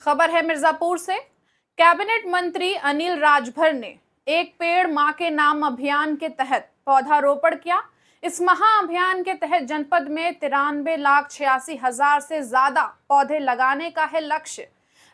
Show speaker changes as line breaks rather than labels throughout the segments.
खबर है मिर्जापुर से। कैबिनेट मंत्री अनिल राजभर ने एक पेड़ मां के नाम अभियान के तहत पौधारोपण किया। इस महाअभियान के तहत जनपद में 93,86,000 से ज्यादा पौधे लगाने का है लक्ष्य।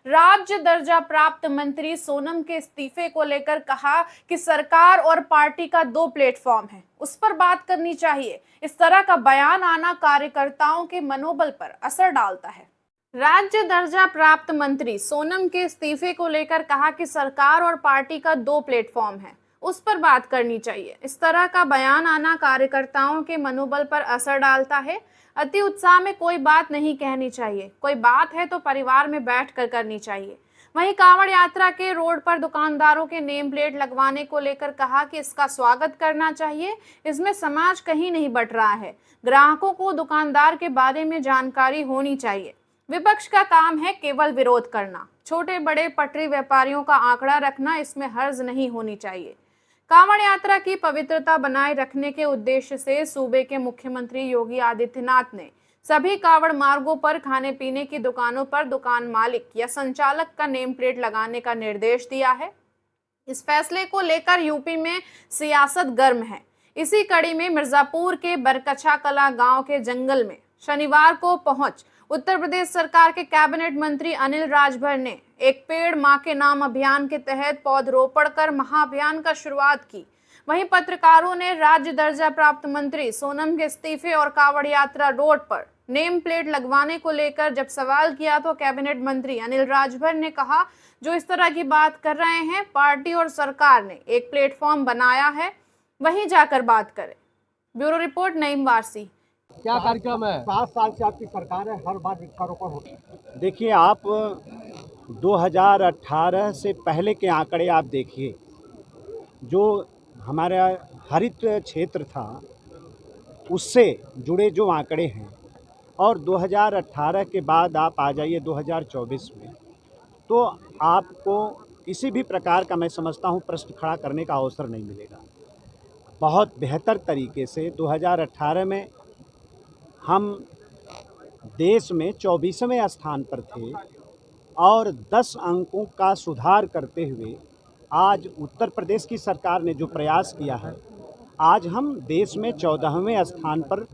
राज्य दर्जा प्राप्त मंत्री सोनम के इस्तीफे को लेकर कहा कि सरकार और पार्टी का 2 प्लेटफॉर्म है, उस पर बात करनी चाहिए। इस तरह का बयान आना कार्यकर्ताओं के मनोबल पर असर डालता है। राज्य दर्जा प्राप्त मंत्री सोनम के इस्तीफे को लेकर कहा कि सरकार और पार्टी का 2 प्लेटफॉर्म है, उस पर बात करनी चाहिए। इस तरह का बयान आना कार्यकर्ताओं के मनोबल पर असर डालता है। अति उत्साह में कोई बात नहीं कहनी चाहिए, कोई बात है तो परिवार में बैठकर करनी चाहिए। वहीं कांवड़ यात्रा के रोड पर दुकानदारों के नेम प्लेट लगवाने को लेकर कहा कि इसका स्वागत करना चाहिए। इसमें समाज कहीं नहीं बट रहा है, ग्राहकों को दुकानदार के बारे में जानकारी होनी चाहिए। विपक्ष का काम है केवल विरोध करना, छोटे बड़े पटरी व्यापारियों का आंकड़ा रखना इसमें हर्ज नहीं होनी चाहिए। कांवड़ यात्रा की पवित्रता बनाए रखने के उद्देश्य से सूबे के मुख्यमंत्री योगी आदित्यनाथ ने सभी कांवड़ मार्गों पर खाने पीने की दुकानों पर दुकान मालिक या संचालक का नेम प्लेट लगाने का निर्देश दिया है। इस फैसले को लेकर यूपी में सियासत गर्म है। इसी कड़ी में मिर्जापुर के बरकछा कला गांव के जंगल में शनिवार को पहुंच उत्तर प्रदेश सरकार के कैबिनेट मंत्री अनिल राजभर ने एक पेड़ मां के नाम अभियान के तहत पौधरोपण कर महाअभियान का शुरुआत की। वहीं पत्रकारों ने राज्य दर्जा प्राप्त मंत्री सोनम के इस्तीफे और कांवड़ यात्रा रोड पर नेम प्लेट लगवाने को लेकर जब सवाल किया तो कैबिनेट मंत्री अनिल राजभर ने कहा, जो इस तरह की बात कर रहे हैं, पार्टी और सरकार ने एक प्लेटफॉर्म बनाया है, वहीं जाकर बात करें। Bureau report, Naeem Warsi.
क्या कार्यक्रम है?
7 साल से आपकी सरकार है, हर बार वृक्षारोपण होता है। देखिए, आप 2018 से पहले के आंकड़े आप देखिए, जो हमारा हरित क्षेत्र था उससे जुड़े जो आंकड़े हैं, और 2018 के बाद आप आ जाइए 2024 में, तो आपको किसी भी प्रकार का, मैं समझता हूँ, प्रश्न खड़ा करने का अवसर नहीं मिलेगा। बहुत बेहतर तरीके से 2018 में हम देश में 24वें स्थान पर थे और 10 अंकों का सुधार करते हुए आज उत्तर प्रदेश की सरकार ने जो प्रयास किया है, आज हम देश में 14वें स्थान पर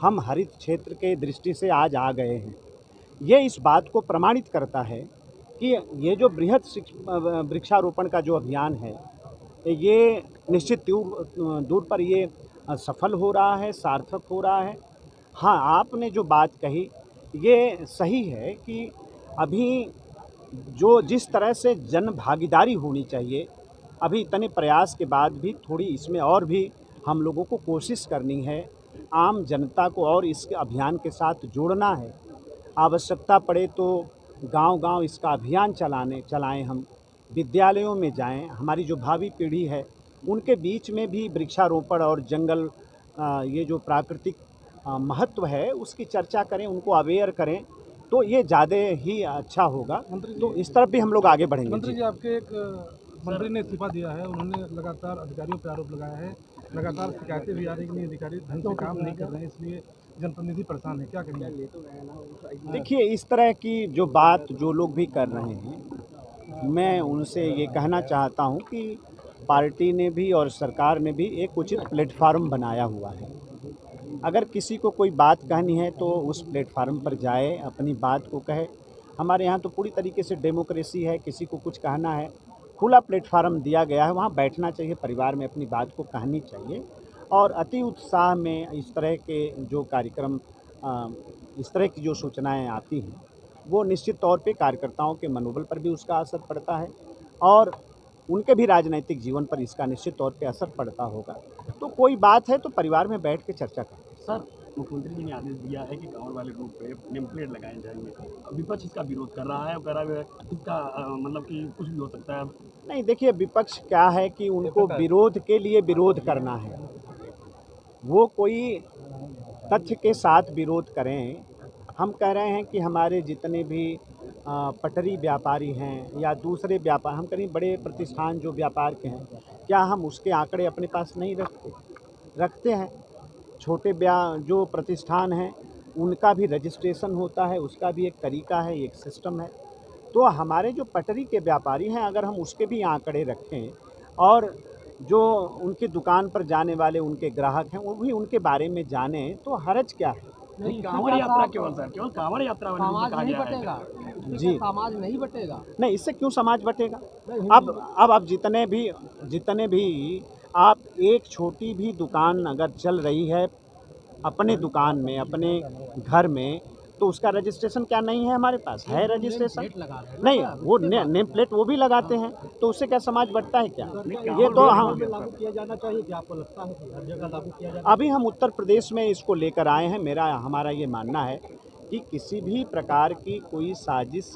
हम हरित क्षेत्र के दृष्टि से आज आ गए हैं। ये इस बात को प्रमाणित करता है कि ये जो बृहद वृक्षारोपण का जो अभियान है, ये निश्चित दूर पर ये सफल हो रहा है, सार्थक हो रहा है। हाँ, आपने जो बात कही ये सही है कि अभी जो जिस तरह से जन भागीदारी होनी चाहिए, अभी इतने प्रयास के बाद भी थोड़ी इसमें और भी हम लोगों को कोशिश करनी है। आम जनता को और इस अभियान के साथ जोड़ना है। आवश्यकता पड़े तो गांव-गांव इसका अभियान चलाएं, हम विद्यालयों में जाएं, हमारी जो भावी पीढ़ी है उनके बीच में भी वृक्षारोपण और जंगल ये जो प्राकृतिक महत्व है उसकी चर्चा करें, उनको अवेयर करें, तो ये ज़्यादा ही अच्छा होगा। तो इस तरफ भी हम लोग आगे बढ़ेंगे।
मंत्री जी, आपके एक मंत्री ने इस्तीफा दिया है, उन्होंने लगातार अधिकारियों पर आरोप लगाया है, लगातार शिकायतें भी आ रही कि अधिकारी ढंग से काम नहीं कर रहे हैं, इसलिए जनप्रतिनिधि परेशान है, क्या करेंगे?
देखिए, इस तरह की जो बात जो लोग भी कर रहे हैं, मैं उनसे ये कहना चाहता हूँ कि पार्टी ने भी और सरकार ने भी एक उचित प्लेटफार्म बनाया हुआ है। अगर किसी को कोई बात कहनी है तो उस प्लेटफार्म पर जाए, अपनी बात को कहे। हमारे यहाँ तो पूरी तरीके से डेमोक्रेसी है, किसी को कुछ कहना है, खुला प्लेटफार्म दिया गया है, वहाँ बैठना चाहिए, परिवार में अपनी बात को कहनी चाहिए। और अति उत्साह में इस तरह के जो कार्यक्रम, इस तरह की जो सूचनाएं आती हैं, वो निश्चित तौर पे कार्यकर्ताओं के मनोबल पर भी उसका असर पड़ता है और उनके भी राजनीतिक जीवन पर इसका निश्चित तौर पे असर पड़ता होगा। तो कोई बात है तो परिवार में बैठ के चर्चा करें।
सर, मुख्यमंत्री जी ने आदेश दिया है कि कांवड़ वाले रूट पे नेम प्लेट लगाए जाएंगे, विपक्ष इसका विरोध कर रहा है और कह रहा है इसका मतलब कि कुछ भी हो सकता है।
नहीं, देखिए, विपक्ष क्या है कि उनको विरोध के लिए विरोध करना है, वो कोई तथ्य के साथ विरोध करें। हम कह रहे हैं कि हमारे जितने भी पटरी व्यापारी हैं या दूसरे व्यापार, हम कहीं बड़े प्रतिष्ठान जो व्यापार के हैं, क्या हम उसके आंकड़े अपने पास नहीं रखते हैं? छोटे जो प्रतिष्ठान हैं उनका भी रजिस्ट्रेशन होता है, उसका भी एक तरीका है, एक सिस्टम है। तो हमारे जो पटरी के व्यापारी हैं, अगर हम उसके भी आंकड़े रखें और जो उनकी दुकान पर जाने वाले उनके ग्राहक हैं वो भी उनके बारे में जानें, तो हर्ज क्या है?
नहीं, कांवड़ यात्रा केवल सर, केवल कांवड़ यात्रा वाले रूट में कहा गया है।
जी,
समाज नहीं बटेगा।
नहीं, इससे क्यों समाज बटेगा? अब जितने भी आप एक छोटी भी दुकान अगर चल रही है अपने दुकान में, अपने घर में, तो उसका रजिस्ट्रेशन क्या नहीं है? हमारे पास है रजिस्ट्रेशन। नहीं, वो नेम प्लेट वो भी लगाते हैं, तो उससे क्या समाज बढ़ता है क्या? ये तो हम
लागू किया जाना चाहिए कि आपको लगता है कि हर जगह लागू किया जाना?
अभी हम उत्तर प्रदेश में इसको लेकर आए हैं। हमारा ये मानना है कि किसी भी प्रकार की कोई साजिश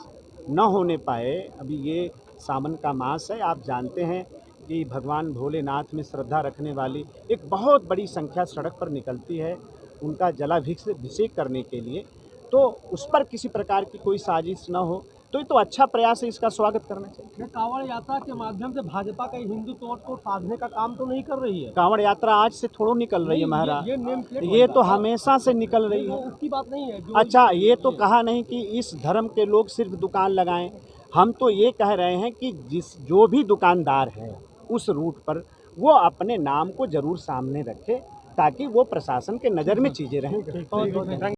न होने पाए। अभी ये सावन का मास है, आप जानते हैं कि भगवान भोलेनाथ में श्रद्धा रखने वाली एक बहुत बड़ी संख्या सड़क पर निकलती है उनका जलाभिषेक करने के लिए, तो उस पर किसी प्रकार की कोई साजिश न हो, तो ये तो अच्छा प्रयास है, इसका स्वागत करना चाहिए।
कांवड़ यात्रा के माध्यम से भाजपा का हिंदुत्व को साधने का काम तो नहीं कर रही है।
कांवड़ यात्रा आज से थोड़ो निकल रही है महाराज,
ये नेम प्लेट
ये तो हमेशा से निकल रही है।
उसकी बात नहीं है।
अच्छा, ये तो कहा नहीं कि इस धर्म के लोग सिर्फ दुकान लगाएं। हम तो ये कह रहे हैं कि जो भी दुकानदार है उस रूट पर वो अपने नाम को जरूर सामने रखे, ताकि वो प्रशासन के नज़र में चीज़ें रहें।